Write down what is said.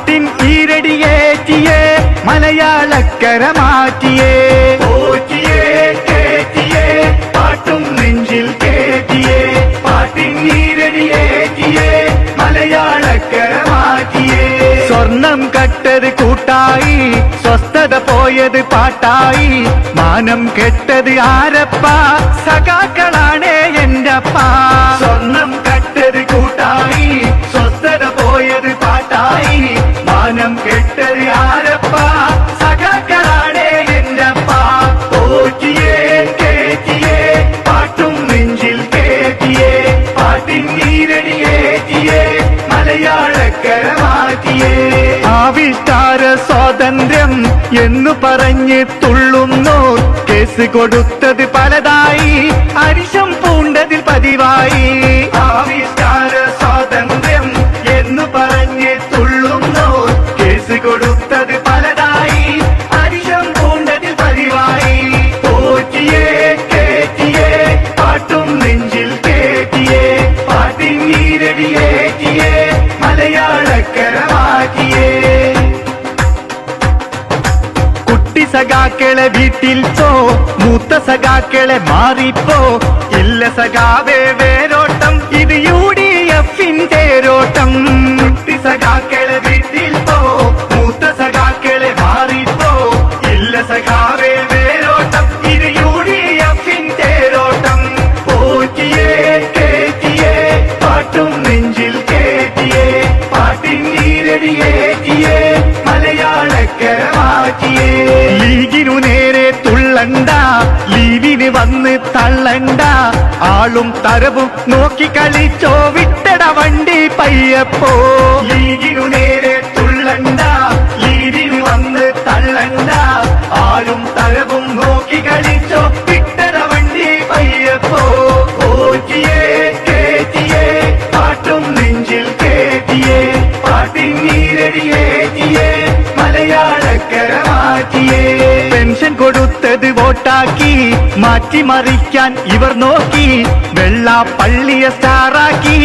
പാട്ടിൻ ഈരടിയേറ്റിയേ മലയാളക്കര മാറ്റിയേ പോറ്റിയേ കേറ്റിയേ പാട്ടും നെഞ്ചിൽ കേറ്റിയേ പാട്ടിൻ ഈരടിയേറ്റിയേ മലയാളക്കര മാറ്റിയേ സ്വർണം കട്ടത് കൂട്ടായി സ്വസ്ഥത പോയത് പാട്ടായി മാനം കെട്ടത് ആരപ്പ സഖാക്കളാണേ എന്റപ്പ സ്വർണം കട്ടത് കൂട്ടായി സ്വസ്ഥത പോയത് പാട്ടായി മാനം കെട്ടത് ആരപ്പ സഖാക്കളാണേ എന്റപ്പ പോറ്റിയേ കേറ്റിയേ പാട്ടും നെഞ്ചിൽ കേറ്റിയേ പാട്ടിൻ ഈരടിയേറ്റിയേ മലയാളക്കര മാറ്റിയേ ആവിഷ്കാര സ്വാതന്ത്ര്യം എന്നു പറഞ്ഞ് തുള്ളുന്നോർ കേസ് കൊടുത്തത് പലതായി അരിശം പൂണ്ടതിൽ പതിവായി ആവിഷ്കാര സ്വാതന്ത്ര്യം എന്നു പറഞ്ഞ് തുള്ളുന്നോർ കേസ് കൊടുത്തത് പലതായി അരിശം പൂണ്ടതിൽ പതിവായി പോറ്റിയേ കേറ്റിയേ പാട്ടും നെഞ്ചിൽ കേറ്റിയേ പാട്ടിൻ ഈരടിയേറ്റിയേ മലയാളക്കര മാറ്റിയേ കുട്ടി സഖാക്കളെ വീട്ടിൽ പോ മൂത്ത സഖാക്കളെ മാറിപ്പോ ഇല്ല സഖാവേ വേരോട്ടം ഇത് UDF തേരോട്ടം കുട്ടി സഖാക്കളെ വീട്ടിൽ പോ മൂത്ത സഖാക്കളെ മാറിപ്പോ ഇല്ല സഖാവേ വേരോട്ടം ഇത് UDF തേരോട്ടം പോറ്റിയേ കേറ്റിയേ പാട്ടും നെഞ്ചിൽ കേറ്റിയേ പാട്ടിൻ ഈരടിയേറ്റിയേ മലയാളക്കര മാറ്റിയേ ലീഗിനു നേരെ തുള്ളണ്ട ലീവിന് വന്ന് തള്ളണ്ട ആളും തരവും നോക്കി കളിച്ചോ വിട്ടട വണ്ടി പയ്യപ്പോ ലീഗിനു നേരെ തുള്ളണ്ട ലീവിന് വന്ന് തള്ളണ്ട ആളും തരവും നോക്കി കളിച്ചോ വിട്ടട വണ്ടി പയ്യപ്പോ പോറ്റിയേ കേറ്റിയേ പാട്ടും നെഞ്ചിൽ കേറ്റിയേ പാട്ടിൻ ഈരടിയേറ്റിയേ മലയാളക്കര മാറ്റിയേ പെൻഷൻ കൊടുത്തത് വോട്ടാക്കി മാറ്റിമറിക്കാൻ ഇവർ നോക്കി വെള്ളാപ്പള്ളിയെ സ്റ്റാറാക്കി